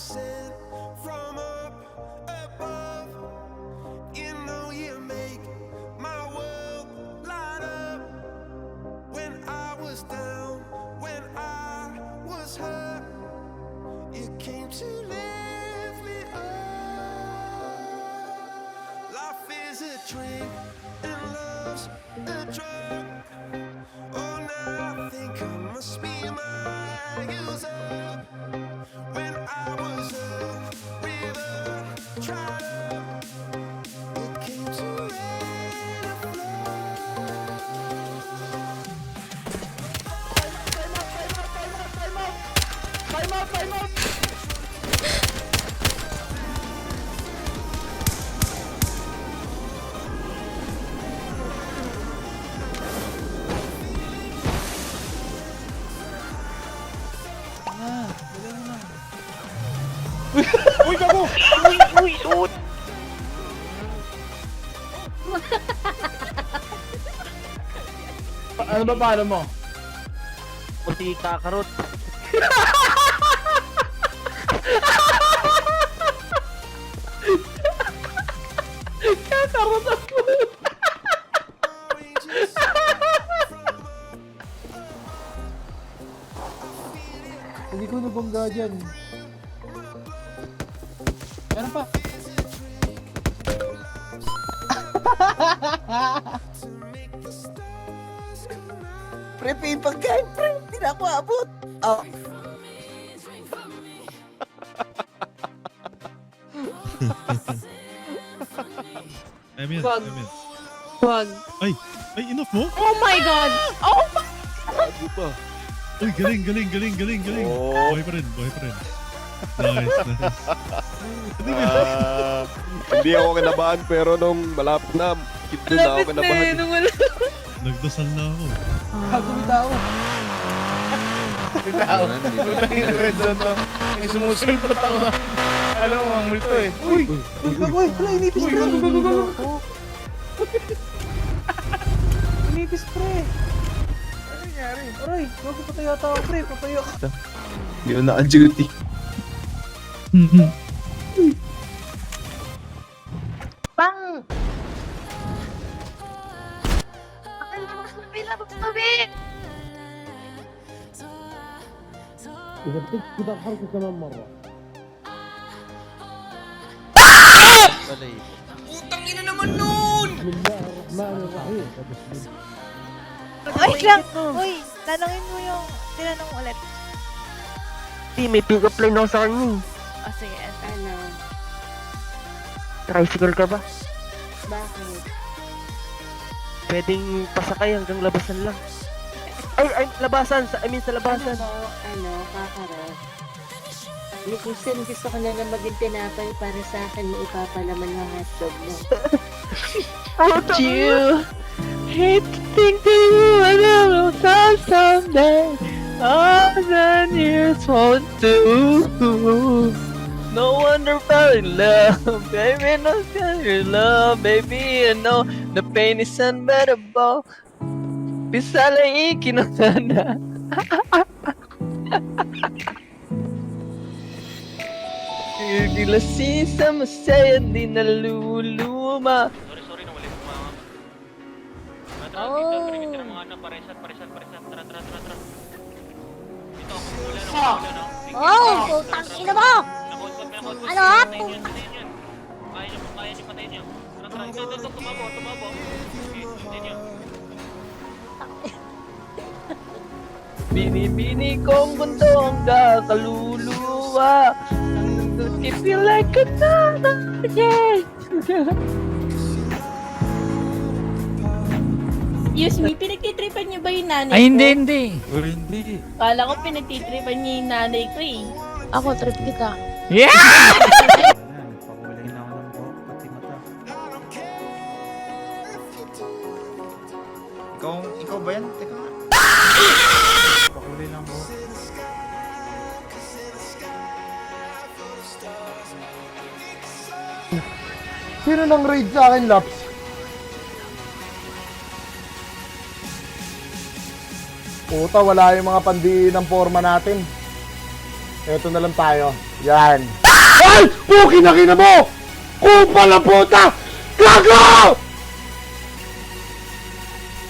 sent from up above. You know you make my world light up. When I was down, when I was hurt, you came to lift me up. Life is a drink and love's a drug. Oh, now I think I must be my use up. When I was a river dried up, you came to rain a Time out! Uy, gago! Uy, ut! Ano ba paano mo? Puti kakarot. Kakarot ako! Hindi ko nabangga dyan. Meron pa. Pre, may pagkain, pre. Hindi na ako abot. Oh. Emil, Wag. Emil. Wag. Ay, enough mo? Oh my God! Oh my... Bago pa. Uy, galing. Oh. Buhay pa rin. Nice. Hindi ako kinabahan pero nung malapit na, keep doon na ako Lapit na kinabahan. eh. Nung wala. Nagdasal na ako. Gago, may tao. Putang ina, red zone to. May sumusulpot ako na. Alam mo, ang multo eh. Uy! Gago, wala, inipis pre. Inipis pre. Ano nangyari? Aray, gago patay yata ako pre. Patay ako. Hindi ko naka-duty. Bang! Labas na, Bi! Kita harus naman marwa. Balay. Putang ina naman nun! Bismillahirrahmanirrahim. Wait lang! Uy, tanongin mo yung tinanong ulit. Di, may pick up line ako sa kanya. O sige, ano? Tricycle ka ba? Bakit? Pwedeng pasakay hanggang labasan lang. Ay, labasan! I mean, sa labasan. Kakarot. Likusin, gusto ko na lang maging tinapay para sa akin mo ipapalaman ng hotdog mo. You hate to think that you and I will die someday. All the years won't do. No wonder fell in love, baby. No fell in love, baby. I know the pain is unbearable. Bisa lang ikinasana. Gilasi sa masaya, di naluluma. Sorry, nawala yung mga... Oh. Tara, mga ano, paresan. Tara. Dito, wala na. Oh, putang ina mo! Ano? Kaya niyo patayin niyo. Tara, ito, tumabo. Patayin niyo. Bini-bini kong mundo ang kakaluluwa. If you like another day. Excuse me, pinagtitripan niyo ba yung nanay ko? Ay, hindi. Hindi. Kala ko pinagtitripan niyo yung nanay ko eh. Ako, trip kita. Yeah! Pakulay na ako ng buhok, pati mata. Ikaw ba yan? Teka nga. Pakulay ng buhok. Sino nang raid sa akin, Laps? Puta, wala yung mga pandi ng forma natin. Eto na lang tayo. Yan. Ay! Puki na kina mo! Kupal na puta! Gago!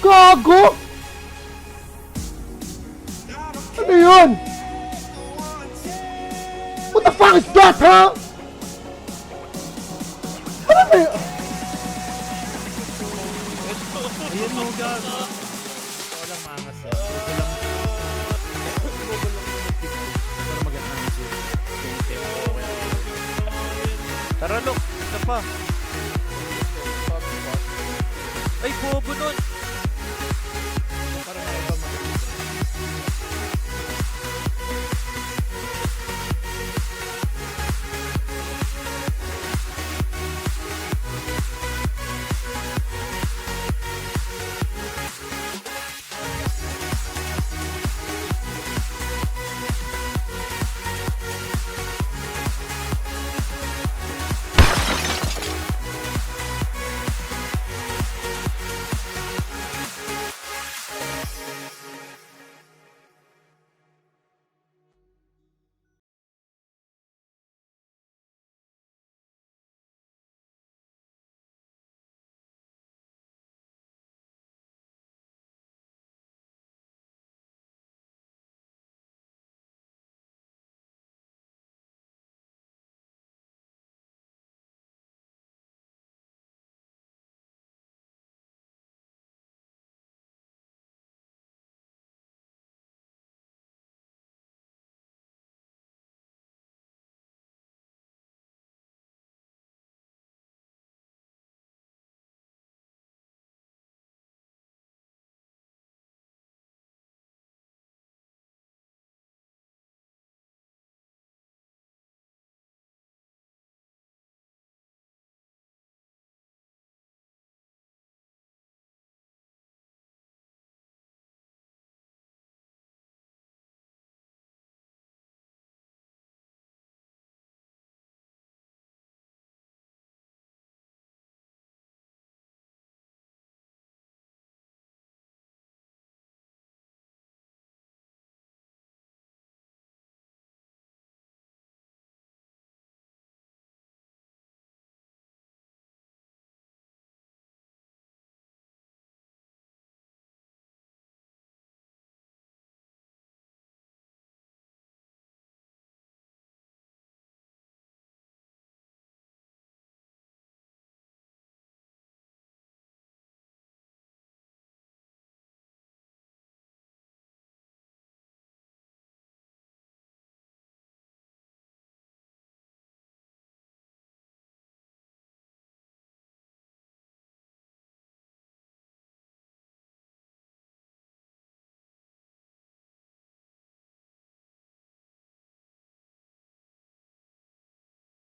Gago? Ano yun? What the fuck is that, ha? Ano ba yun? Ayan mo, gago. Walang mangas yan. Walang... Pero magandang isip. Tara, look. Isa pa. Ay, bobo nun.